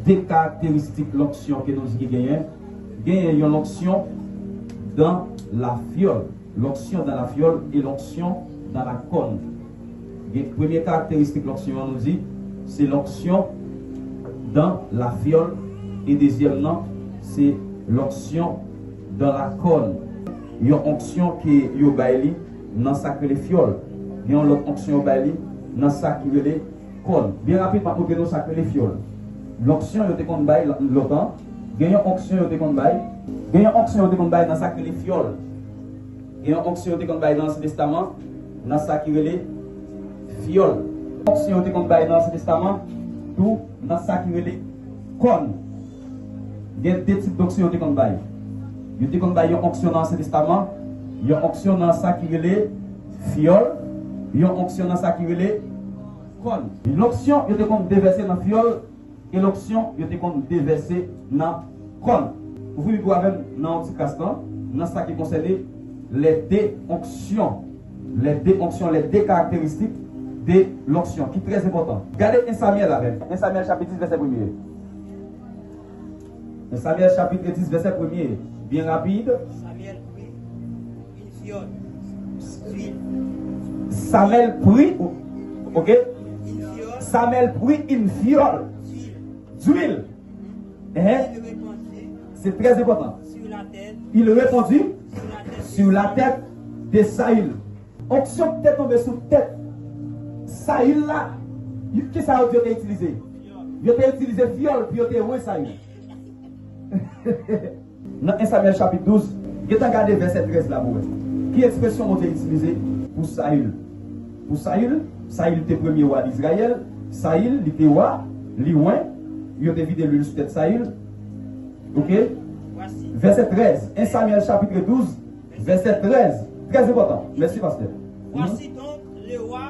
deux caractéristiques l'onction que nous gagnons. Gagnons l'onction dans la fiole. L'onction dans la fiole et l'onction dans la corne. Première caractéristique l'onction nous dit, c'est l'onction dans la fiole et deuxièmement, c'est l'onction dans la corne. Il y a une onction qui est baili dans sa que les fioles. Il y a une autre onction baili dans sa qui est les cornes. Bien rapidement, pour que nous ça que les fioles. L'onction est qu'on bail longtemps. Il y a une onction est qu'on bail. Il y a une onction est qu'on bail dans sa que les fioles. Il y a une onction est qu'on bail dans l'Ancien Testament dans sa qui est les fioles. Onction est qu'on bail dans l'Ancien Testament tout dans sa qui est les cornes. Il y a deux types d'onction qu'on bail. Il y a une onction dans l'Ancien Testament, il y a une onction dans ça qui est les fioles, il y a une onction dans ça qui est les cornes. L'onction, il y a une déversée dans la fiole, et l'onction, il y a une déversée dans la corne. Vous pouvez même dans un petit castan, dans ça qui concerne les déonctions, les deux caractéristiques de l'onction, qui est très important. Regardez 1 Samuel avec 1 Samuel chapitre 10, verset 1er. 1 Samuel chapitre 10, verset 1er. Bien rapide. Samuel prit une fiole d'huile. Samuel prit, ok? Une fiole Samuel prit une fiole d'huile. Il répandit C'est très important. sur la tête. Il répandit Sur la tête. sur la tête de Saül. Onction peut-être tombée sur la tête. Saül là, qui ça a été utilisé? Il a utilisé fiole, puis il a été Saül. Dans 1 Samuel chapitre 12, il a regardé verset 13 là. Qui expression ont été utilisée pour Saül? Pour Saül, Saül était premier roi d'Israël. Saül, il était roi, loin. Il a vidé l'huile sur tête Saül. Ok? Voici. Verset 13. 1 Samuel chapitre 12, verset 13. Très important. Merci, pasteur. Voici donc le roi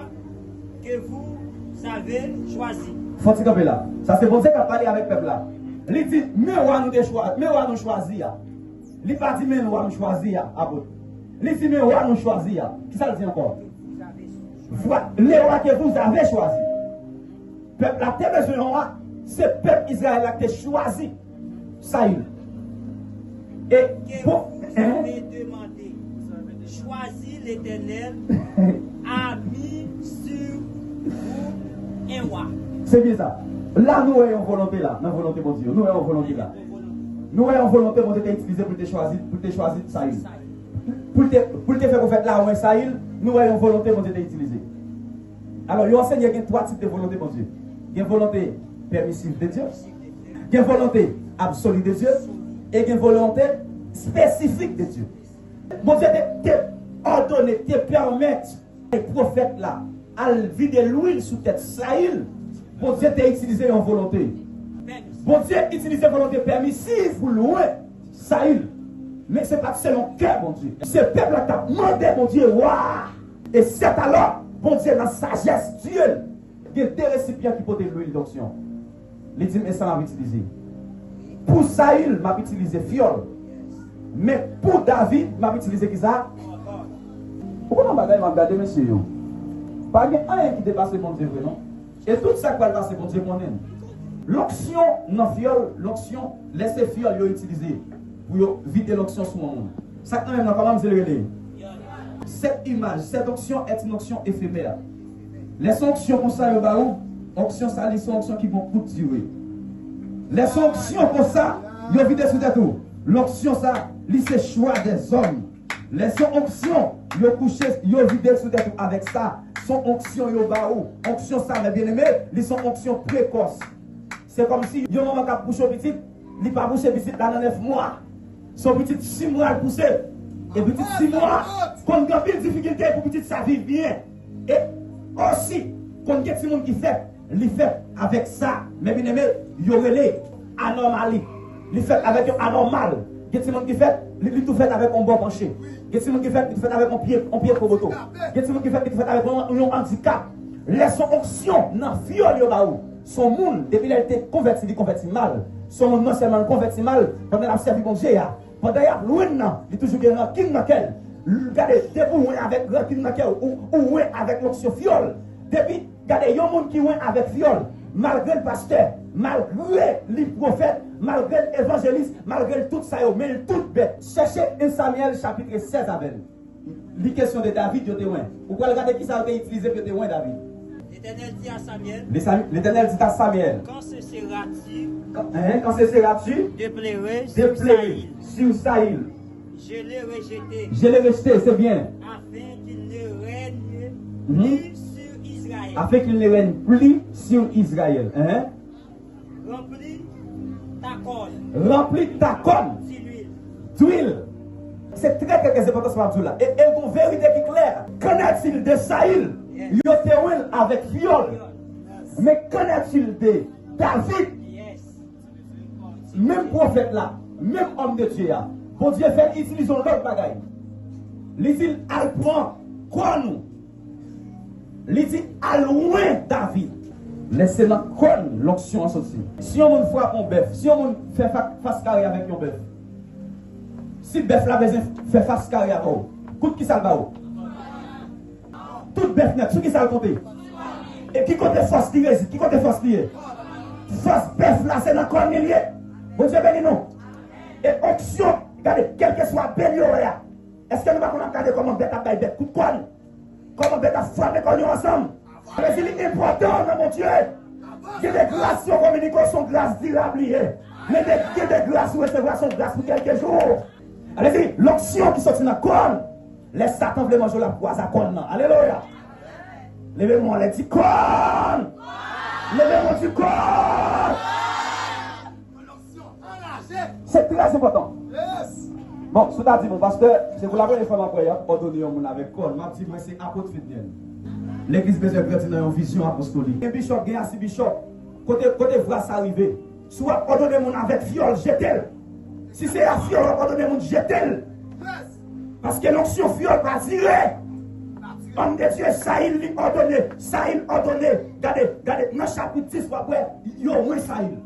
que vous avez choisi. Faut-il camper là? Ça, c'est bon Dieu qui a parlé avec le peuple là. Il dit, mais roi nous choisi. Il n'a pas dit, mais roi nous choisi. Il dit, mais roi nous choisi. Qui ça le dit encore? Les rois que vous avez choisi. Peuple là, t'es besoin de roi. C'est le peuple Israël qui a choisi. Saül. Et Que pour. vous avez demandé. Choisis l'Éternel, a mis sur vous un roi. C'est bien ça. Là, nous avons volonté là. Nous avons volonté, mon Dieu. Nous avons volonté là. Nous avons volonté, mon Dieu, d'utiliser pour te choisir Saül. Pour te faire faire là où est Saül, nous avons volonté, mon Dieu, d'utiliser. Alors, il enseigne qu'il y a trois types de volonté, mon Dieu. Il y a une volonté permissive de Dieu. Il y a une volonté absolue de Dieu. Et il y a une volonté spécifique de Dieu. Mon Dieu, te ordonné, te permettre, les prophètes là, à vider l'huile sous tête Saül. Bon Dieu t'a utilisé en volonté. Bon Dieu utilise volonté permissive pour louer Saül. Mais ce n'est pas selon cœur, mon Dieu. Ce peuple t'a demandé, mon Dieu, waouh! Et c'est alors, bon Dieu, dans la sagesse, Dieu, il y a des récipients qui portent l'huile d'onction. Les dit, mais ça m'a utilisé. Pour Saül, m'a utilisé fiole. Mais pour David, m'a utilisé qui ça? Pourquoi on m'a regardé, monsieur? Pas rien qui dépasse mon Dieu, non? Et tout ça qui va passer, mon Dieu, mon aime. L'onction non fiole, l'onction, laissez fiole utiliser pour vider l'onction sur mon monde. Ça quand même, comment vous allez. Cette image, cette onction est une onction éphémère. Les onctions comme ça, onction ça, les onctions qui vont courte durée. Les onctions comme ça, ils vont vider sous tout. L'onction ça, c'est choix des hommes. Les onctions, ils couché, ils vidé sous tout avec ça. Son onction yo baou, onction ça mes bien-aimés, ils sont onction précoce. C'est comme si yo maman qui pousse petit, il pas pousser petit là dans 9 mois. Son petit 6 mois il pousser. Et petit 6 mois, quand il y a des difficultés pour petit ça vivre bien. Et aussi, quand il y a des gens qui fait, il fait avec ça, mes bien-aimés, il y aurait les anomalies. Il fait avec un anormal. Il y a des gens qui fait, il tout fait avec un bon penché. Il y a des gens qui fait avec un pied promoto. Il y a des gens qui fait avec un handicap. Les onctions dans fiole yo baou. Son monde, depuis qu'il a été converti, il converti mal. Son monde non seulement converti mal, pendant la servi bon Dieu. Pendant qu'il y a loin, il est toujours un rancune dans lequel. Regardez, depuis avec rancune dans lequel, ou avec l'onction fiole. Depuis, regardez, il y a un monde qui est avec fiole, malgré le pasteur, malgré les prophètes, malgré l'évangéliste, malgré tout ça, mais tout bête. Cherchez 1 Samuel chapitre 16 avec les questions de David, je te vois. Vous pouvez regarder qui ça a été utilisé pour te voir David. L'Éternel dit à Samuel. L'Éternel dit à Samuel. Quand ce sera-tu? Quand ce sera-tu? Déplérer sur Saïl. Je l'ai rejeté. Je l'ai rejeté, c'est bien. Afin qu'il ne règne plus sur Israël. Afin qu'il ne règne plus sur Israël. Remplis ta corne. Remplis ta corne d'huile. C'est très important ce matin là. Et une vérité qui est claire. Qu'en est-il de Saïl? Il était avec viol. Mais qu'en est-il de David? Même prophète là, même homme de Dieu là. Bon Dieu fait utiliser l'autre bagaille. Il dit al prend quoi nous? Il dit al loin David. Laissez la conne l'onction en sortir. Si on frappe un bœuf, si on fait face carré avec un bœuf, si le bœuf là besoin fait face carré avec vous, coûte qui ça va où? Tout bœuf net, ce qui ça le compte. Et qui compte force qui résiste, qui compte force liée? Force bœuf là, c'est dans conne lié. Bon Dieu béni nous. Et onction, regardez, quel que soit béni là. Est-ce que nous va regarder comment bête a baille bête coup de conne? Comment bête a frappé conne ensemble? Mais il est important, mon Dieu. Il y a des grâces sur la communication, grâces durables. Mais il y a des grâces où recevoir son grâce pour quelques jours. Allez-y, l'onction qui sort dans la corne, laisse Satan vraiment manger la poisse à corne. Alléluia. Levez-moi les petits cornes. Levez-moi du corps. C'est très important. Bon, ce que dit mon pasteur, c'est pour la première fois que je vais ordonner un monde avec corne. Je dis, c'est apôtre fidèle. L'église besoin de grandir dans une vision apostolique. Un bishop, il y a 6 bishops. Côté voir ça arriver. Soit ordonner mon avec viol, jeter. Si c'est la viol, ordonner mon jeter. Parce que l'onction viol va tirer. Homme de Dieu, Saïl ordonné. Regardez, dans le chapitre 10, après, il y a au moins Saïl.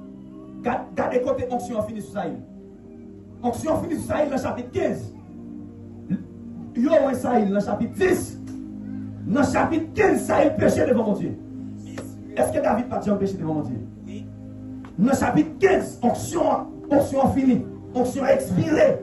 Regardez côté onction finie sur Saïl. Onction finie sur Saïl dans le chapitre 15. Il y a au moins Saïl dans le chapitre 10. Dans le chapitre 15, Saïl péché devant mon Dieu. Est-ce que David n'a pas péché devant mon Dieu? Dans le chapitre 15, onction finie. Onction expirée.